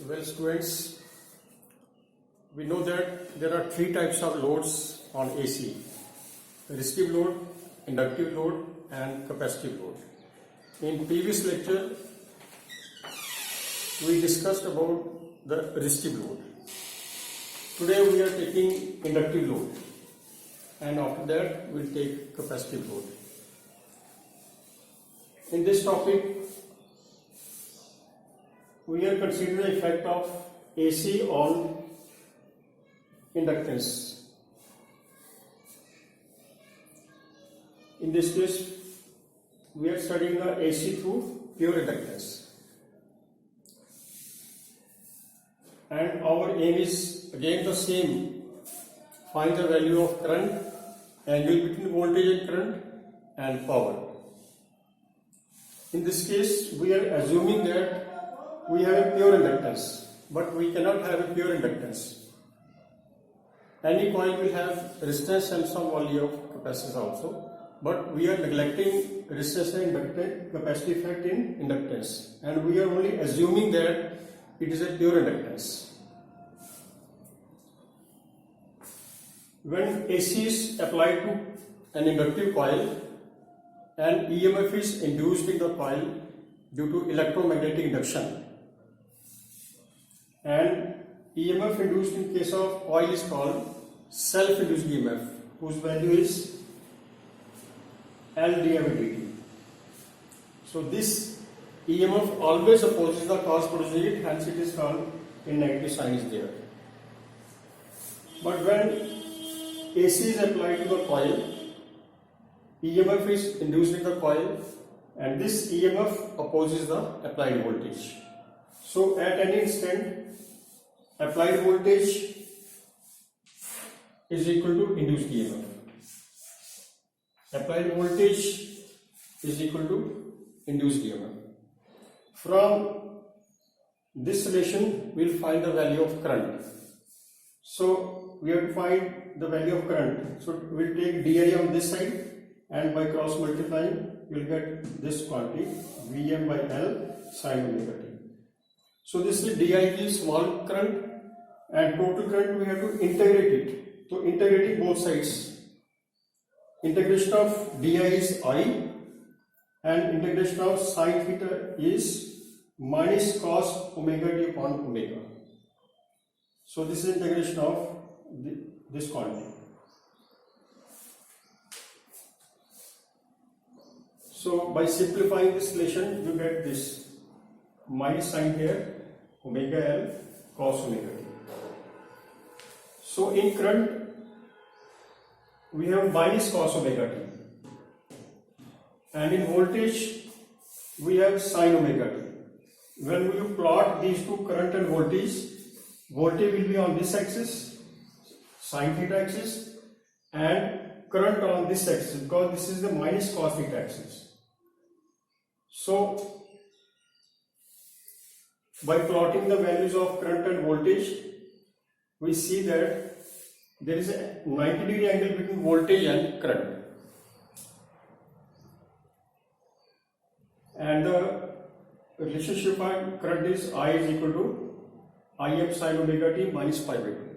Well, students, we know that there are three types of loads on AC: resistive load, inductive load, and capacitive load. In previous lecture, we discussed about the resistive load. Today we are taking inductive load, and after that we'll take capacitive load. In this topic, we are considering the effect of AC on inductance. In this case, we are studying the AC through pure inductance. And our aim is again the same: find the value of current, angle between voltage and current, and power. In this case, we are assuming that we have a pure inductance, but we cannot have a pure inductance. Any coil will have resistance and some value of capacitance also, but we are neglecting resistance and capacity effect in inductance, and we are only assuming that it is a pure inductance. When AC is applied to an inductive coil and EMF is induced in the coil due to electromagnetic induction, and EMF induced in case of coil is called self-induced EMF, whose value is L dI/dt. So this EMF always opposes the cause producing it, hence it is called a negative sign is there. But when AC is applied to the coil, EMF is induced in the coil, and this EMF opposes the applied voltage. So at any instant, applied voltage is equal to induced EMF. Applied voltage is equal to induced EMF. From this relation, we will find the value of current. So we have to find the value of current. So we will take di on this side, and by cross multiplying, you will get this quantity Vm by L sin omega t. So this is di is small current, and total current we have to integrate it. So integrating both sides, integration of di is I, and integration of sin theta is minus cos omega t upon omega. So this is integration of this quantity. So by simplifying this relation, you get this minus sin here omega L cos omega t. So in current, we have minus cos omega t, and in voltage, we have sin omega t. When you plot these two, current and voltage will be on this axis, sin theta axis, and current on this axis, because this is the minus cos theta axis. So by plotting the values of current and voltage, we see that there is a 90-degree angle between voltage and current, and the relationship of current is I is equal to Im sin omega t minus pi by 2.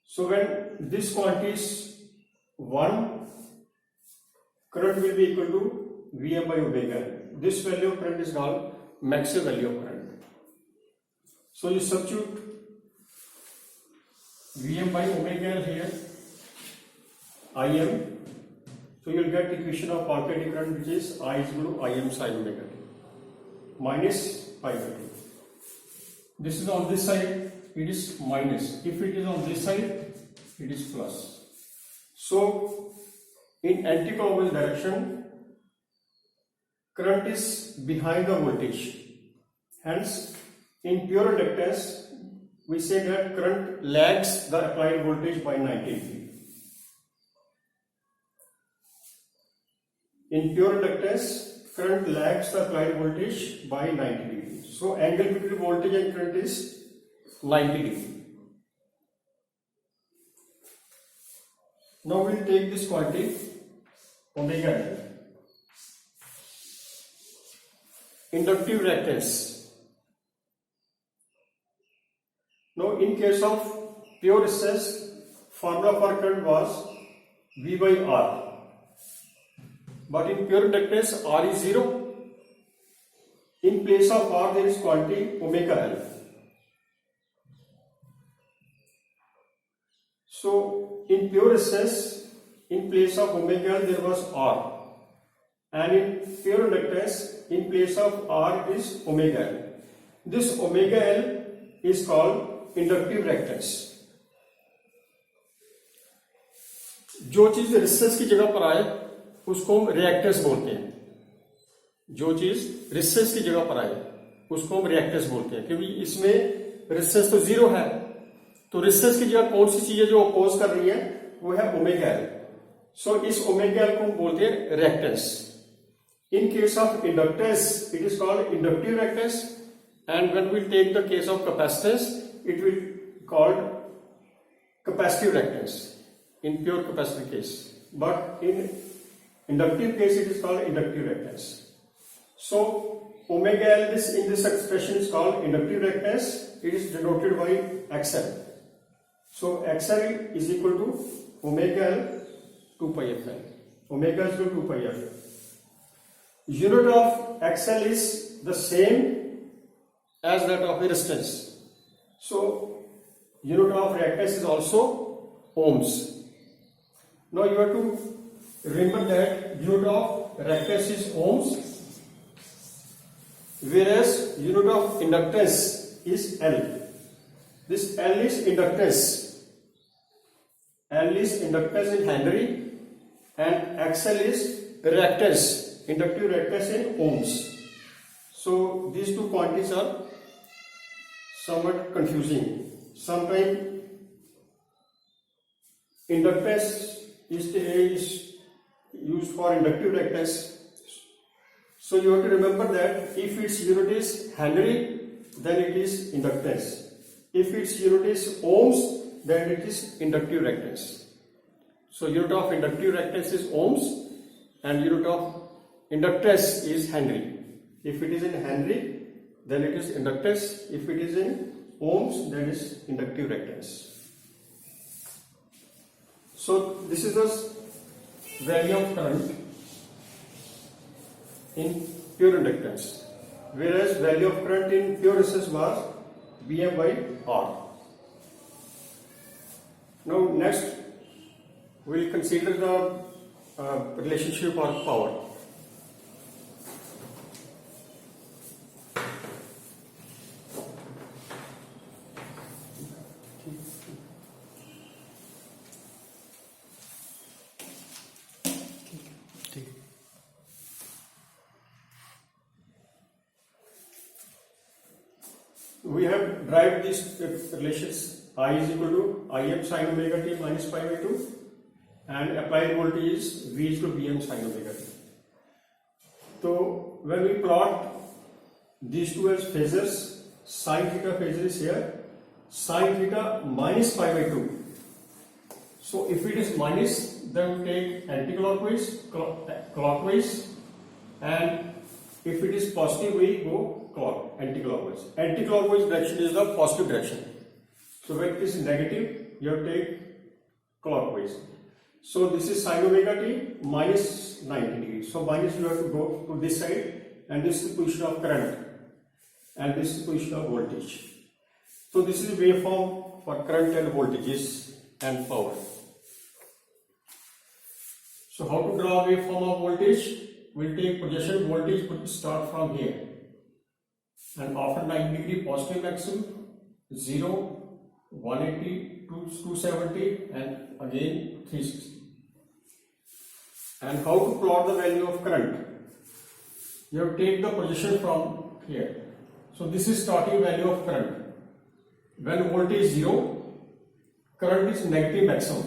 So when this quantity is 1, current will be equal to Vm by omega. This value of current is called maximum value of current. So you substitute Vm by omega L here, Im. So you will get equation of alternating current, which is I is equal to Im sin omega t minus pi by 2. This is on this side, it is minus. If it is on this side, it is plus. So in anti-clockwise direction, current is behind the voltage. Hence, in pure inductance, we say that current lags the applied voltage by 90 degrees. In pure inductance, current lags the applied voltage by 90 degrees. So angle between voltage and current is 90 degrees. Now we will take this quantity omega L. Inductive reactance. in case of pure resistance, formula for current was V by R. But in pure inductance, R is 0. In place of R, there is quantity omega L. So in pure resistance, in place of omega L, there was R. And in pure inductance, in place of R, it is omega L. This omega L is called inductive reactance. जो चीज resistance की जगह पर आए उसको हम reactance बोलते हैं. जो चीज रेजिस्टेंस की जगह पर आए उसको हम रिएक्टेंस बोलते हैं, क्योंकि इसमें रेजिस्टेंस तो 0 है. तो रेजिस्टेंस की जगह कौन सी चीज है जो अपोज कर रही है, वो है ओमेगा एल. सो इस ओमेगा एल को हम बोलते हैं reactance. In case of inductance, it is called inductive reactance, and when we take the case of capacitance, it will be called capacitive reactance in pure capacitive case. But in inductive case, it is called inductive reactance. So omega L in this expression is called inductive reactance. It is denoted by XL. So XL is equal to omega L 2 pi f L. Omega is equal to 2 pi f L. Unit of XL is the same as that of resistance. So unit of reactance is also ohms. Now you have to remember that unit of reactance is ohms, whereas unit of inductance is L. This L is inductance. L is inductance in Henry and XL is reactance. Inductive reactance in ohms. So these two quantities are somewhat confusing. Sometimes inductance is used for inductive reactance. So you have to remember that if its unit is Henry, then it is inductance. If its unit is ohms, then it is inductive reactance. So unit of inductive reactance is ohms and unit of inductance is Henry. If it is in Henry, then it is inductance. If it is in ohms, then it is inductive reactance. So this is the value of current in pure inductance, whereas value of current in pure resistance was Vm by R. Now next we will consider the relationship of power. We have derived these relations. I is equal to Im sin omega t minus pi by 2 and applied voltage is V is equal to Vm sin omega t. So when we plot these two as phasors, sin theta phasor is here, sin theta minus pi by 2. So if it is minus, then we take anti-clockwise, clockwise, and if it is positive, we go anti-clockwise. Anti-clockwise direction is the positive direction. So when it is negative, you have to take clockwise. So this is sin omega t minus 90 degrees. So minus you have to go to this side, and this is the position of current, and this is the position of voltage. So this is waveform for current and voltages and power. So how to draw waveform of voltage? We'll take projection voltage, but start from here. And after 90 degree positive maximum, 0, 180, 270 and again 360. And how to plot the value of current? You have to take the projection from here. So this is starting value of current. When voltage is 0, current is negative maximum.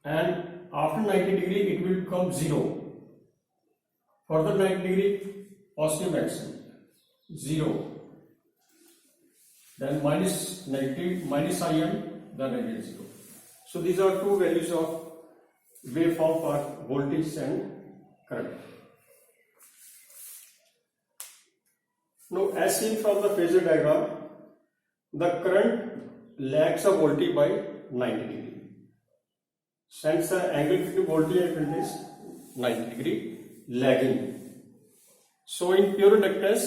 And after 90 degree it will become 0. Further 90 degree positive maximum. 0, then minus negative, minus Im, then again 0. So these are two values of waveform for voltage and current. Now as seen from the phasor diagram, the current lags the voltage by 90 degree. Since the angle between voltage and current is 90 degree lagging. So in pure inductance,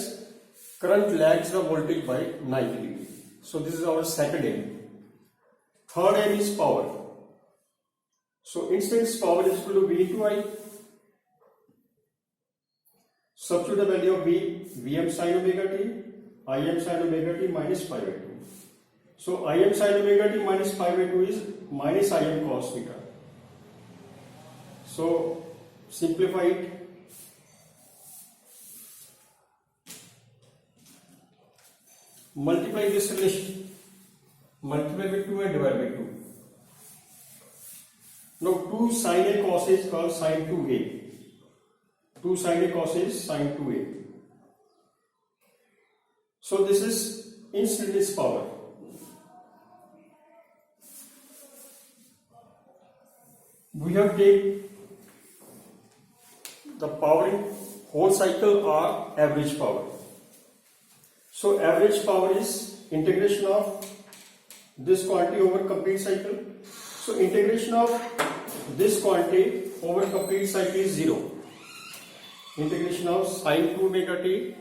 current lags the voltage by 90 degree. So this is our second aim. Third aim is power. So instance power is equal to V into I. Substitute the value of V, Vm sin omega t, Im sin omega t minus pi by 2. So Im sin omega t minus pi by 2 is minus Im cos theta. So simplify it. Multiply this relation. Multiply by 2 and divide by 2. Now 2 sin A cos A is called sin 2A. 2 sin A cos A is sin 2A. So this is instantaneous power. We have taken the power in whole cycle or average power. So average power is integration of this quantity over complete cycle. So integration of this quantity over complete cycle is 0. Integration of sin 2 omega t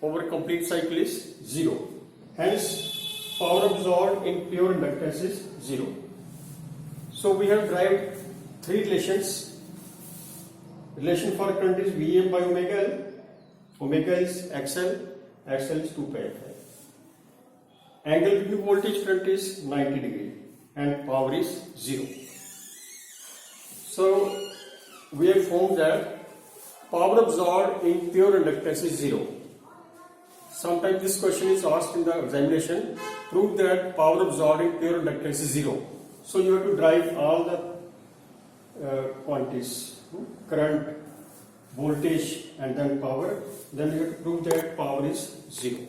over complete cycle is 0. Hence power absorbed in pure inductance is 0. So we have derived three relations. Relation for current is Vm by omega L. Omega is XL. XL is 2 pi Fi. Angle between voltage current is 90 degree and power is 0. So we have found that power absorbed in pure inductance is 0. Sometimes this question is asked in the examination. Prove that power absorbed in pure inductance is 0. So you have to derive all the quantities, current, voltage and then power. Then you have to prove that power is 0.